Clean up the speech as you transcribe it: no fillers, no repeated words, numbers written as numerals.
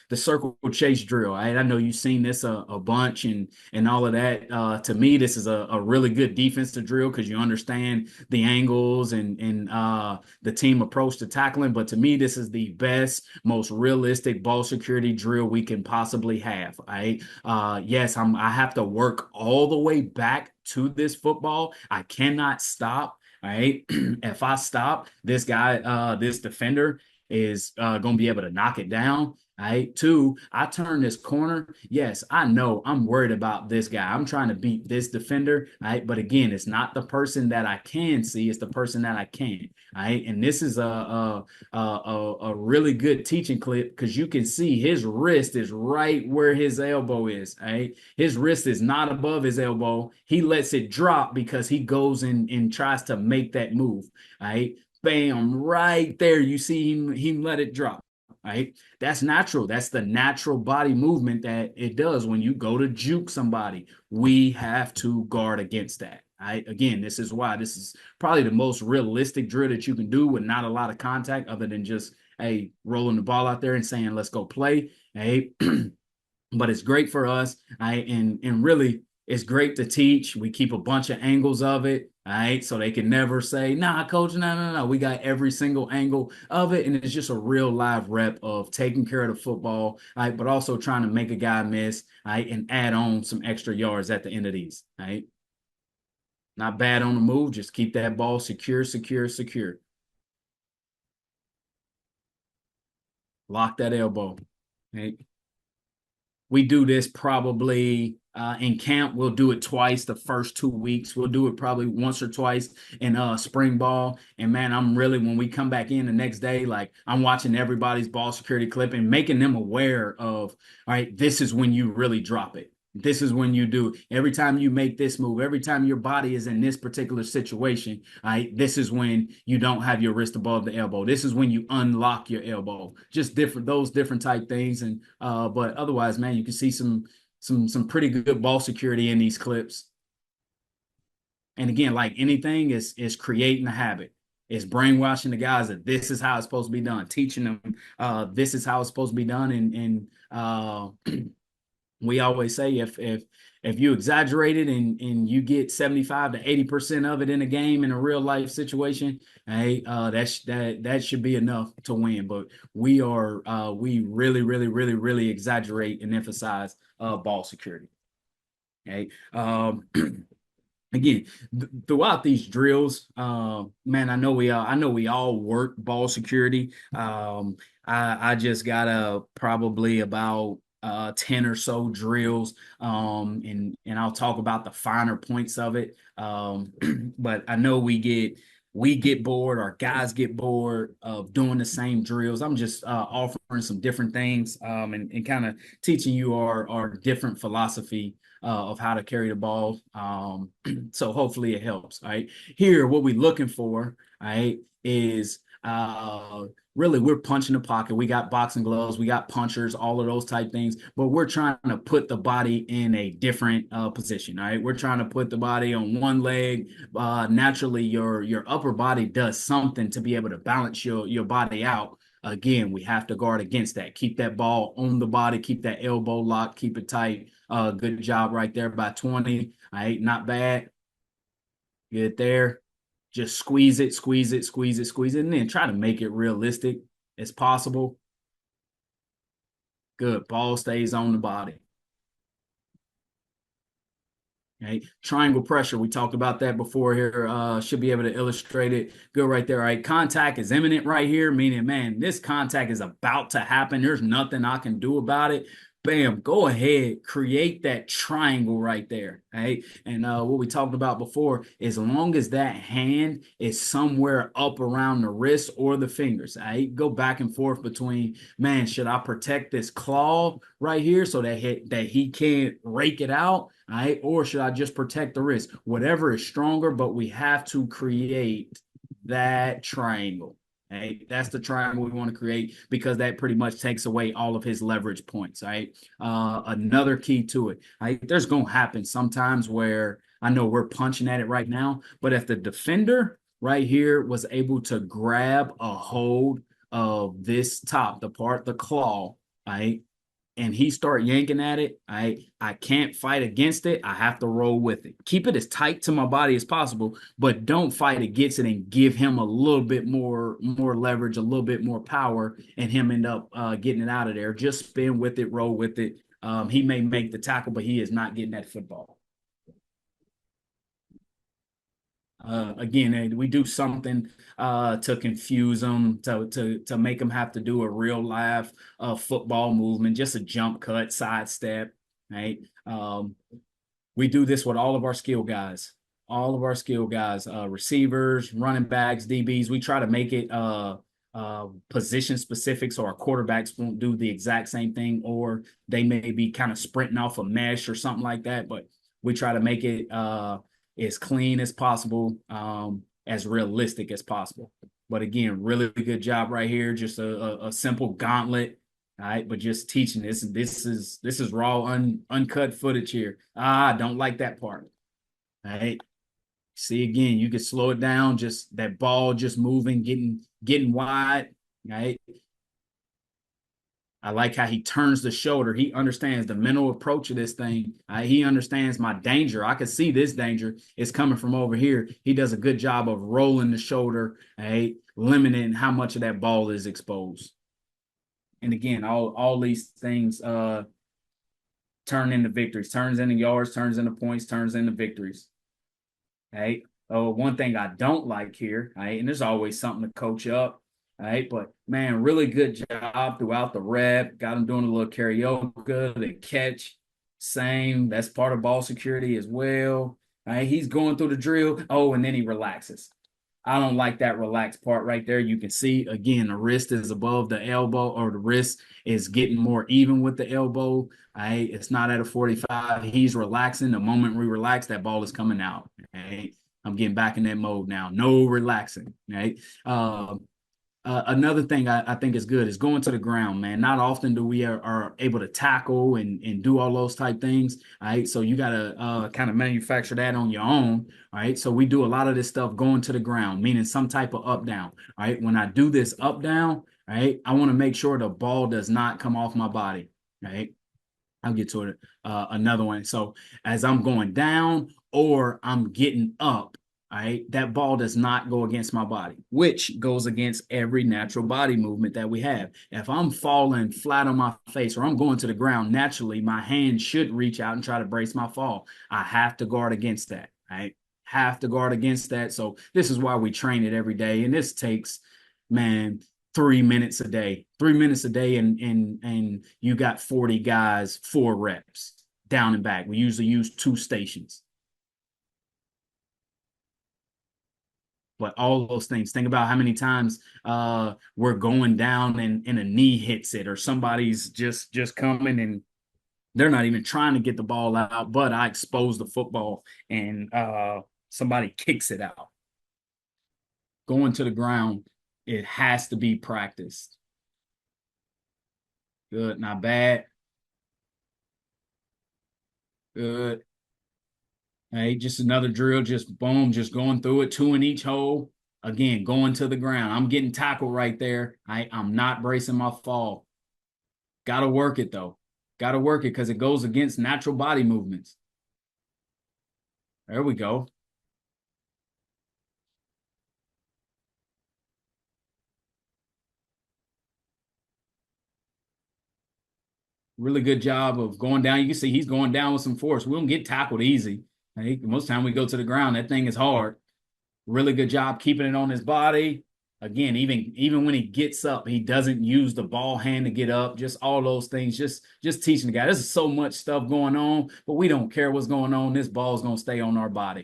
the circle chase drill. Right? I know you've seen this a bunch and all of that. To me, this is a really good defensive drill because you understand the angles and the team approach to tackling. But to me, this is the best, most realistic ball security drill we can possibly have. Right? Yes, I have to work all the way back to this football. I cannot stop. All right. If I stop, this defender is going to be able to knock it down. All right. Two, I turn this corner. Yes, I know I'm worried about this guy. I'm trying to beat this defender. All right. But again, it's not the person that I can see, it's the person that I can't. All right. And this is a really good teaching clip because you can see his wrist is right where his elbow is. All right. His wrist is not above his elbow. He lets it drop because he goes and tries to make that move. All right. Bam, right there. You see him let it drop. Right. That's natural. That's the natural body movement that it does when you go to juke somebody. We have to guard against that. Right. Again, this is why this is probably the most realistic drill that you can do with not a lot of contact other than just, hey, rolling the ball out there and saying, let's go play. Hey, but it's great for us. Right? And really, it's great to teach. We keep a bunch of angles of it. All right. So they can never say, nah, coach, no. We got every single angle of it. And it's just a real live rep of taking care of the football, all right, but also trying to make a guy miss, all right, and add on some extra yards at the end of these. All right. Not bad on the move. Just keep that ball secure. Lock that elbow. Right? We do this probably in camp. We'll do it twice the first 2 weeks. We'll do it probably once or twice in spring ball. And man, I'm really, when we come back in the next day, like I'm watching everybody's ball security clip and making them aware of, all right, this is when you really drop it. This is when you do every time you make this move, every time your body is in this particular situation. Right, this is when you don't have your wrist above the elbow. This is when you unlock your elbow. Just those different type things. And but otherwise, man, you can see some pretty good ball security in these clips. And again, like anything, is creating a habit. It's brainwashing the guys that this is how it's supposed to be done, teaching them this is how it's supposed to be done, and we always say if you exaggerate it and you get 75 to 80% of it in a game in a real life situation, hey, that should be enough to win. But we really exaggerate and emphasize ball security. Okay. Again, throughout these drills, man, I know we all work ball security. I just got probably about 10 or so drills, and I'll talk about the finer points of it. But I know we get bored, our guys get bored of doing the same drills. I'm just offering some different things, and kind of teaching you our different philosophy of how to carry the ball. So hopefully it helps. All right. Here, what we're looking for, all right, is really we're punching the pocket. We got boxing gloves, we got punchers, all of those type things, but we're trying to put the body in a different position. All right. We're trying to put the body on one leg. Naturally, your upper body does something to be able to balance your body out. Again, we have to guard against that. Keep that ball on the body, keep that elbow locked, keep it tight. Good job right there by 20. All right, not bad. Get there. Just squeeze it, and then try to make it realistic as possible. Good. Ball stays on the body. Okay. Triangle pressure. We talked about that before here. Should be able to illustrate it. Good right there. All right. Contact is imminent right here, meaning, man, this contact is about to happen. There's nothing I can do about it. Bam, go ahead, create that triangle right there. Right. And what we talked about before, as long as that hand is somewhere up around the wrist or the fingers, right? Go back and forth between, man, should I protect this claw right here so that he can't rake it out? All right, or should I just protect the wrist? Whatever is stronger, but we have to create that triangle. Hey, that's the triangle we want to create because that pretty much takes away all of his leverage points. Right. Another key to it. Right, there's gonna happen sometimes where I know we're punching at it right now, but if the defender right here was able to grab a hold of this top, the claw, right, and he start yanking at it, I can't fight against it. I have to roll with it. Keep it as tight to my body as possible, but don't fight against it and give him a little bit more leverage, a little bit more power, and him end up getting it out of there. Just spin with it, roll with it. He may make the tackle, but he is not getting that football. Again, we do something to confuse them, to make them have to do a real live football movement, just a jump cut, sidestep, right? We do this with all of our skill guys, receivers, running backs, DBs. We try to make it position specific, so our quarterbacks won't do the exact same thing, or they may be kind of sprinting off a mesh or something like that. But we try to make it as clean as possible, as realistic as possible. But again, really good job right here. Just a simple gauntlet. All right, but just teaching this. This is raw, uncut footage here. I don't like that part. All right. See, again, you can slow it down. Just that ball just moving, getting wide. All right. I like how he turns the shoulder. He understands the mental approach of this thing. He understands my danger. I can see this danger is coming from over here. He does a good job of rolling the shoulder, right? Limiting how much of that ball is exposed. And again, all these things turn into victories, turns into yards, turns into points, turns into victories. Right? Oh, one thing I don't like here, right? And there's always something to coach up. All right, but man, really good job throughout the rep. Got him doing a little karaoke, the catch, same. That's part of ball security as well. All right, he's going through the drill. Oh, and then he relaxes. I don't like that relaxed part right there. You can see, again, the wrist is above the elbow, or the wrist is getting more even with the elbow. All right, it's not at a 45. He's relaxing. The moment we relax, that ball is coming out. All right, I'm getting back in that mode now. No relaxing. Right. Another thing I think is good is going to the ground, man. Not often do we are able to tackle and do all those type things. All right. So you got to kind of manufacture that on your own. All right. So we do a lot of this stuff going to the ground, meaning some type of up down. All right. When I do this up down, all right, I want to make sure the ball does not come off my body. Right. I'll get to it. Another one. So as I'm going down or I'm getting up, all right, that ball does not go against my body, which goes against every natural body movement that we have. If I'm falling flat on my face or I'm going to the ground, naturally, my hand should reach out and try to brace my fall. I have to guard against that, right? Have to guard against that. So this is why we train it every day. And this takes, man, 3 minutes a day, 3 minutes a day. And you got 40 guys, 4 reps down and back. We usually use 2 stations. But all those things, think about how many times we're going down and a knee hits it, or somebody's just coming and they're not even trying to get the ball out, but I expose the football and somebody kicks it out. Going to the ground, it has to be practiced. Good, not bad. Good. Hey, just another drill, just boom, just going through it, 2 in each hole. Again, going to the ground. I'm getting tackled right there. I'm not bracing my fall. Got to work it, though. Got to work it because it goes against natural body movements. There we go. Really good job of going down. You can see he's going down with some force. We don't get tackled easy. Hey, most time we go to the ground, that thing is hard. Really good job keeping it on his body. Again, even when he gets up, he doesn't use the ball hand to get up. Just all those things. Just teaching the guy. There's so much stuff going on, but we don't care what's going on. This ball's gonna stay on our body.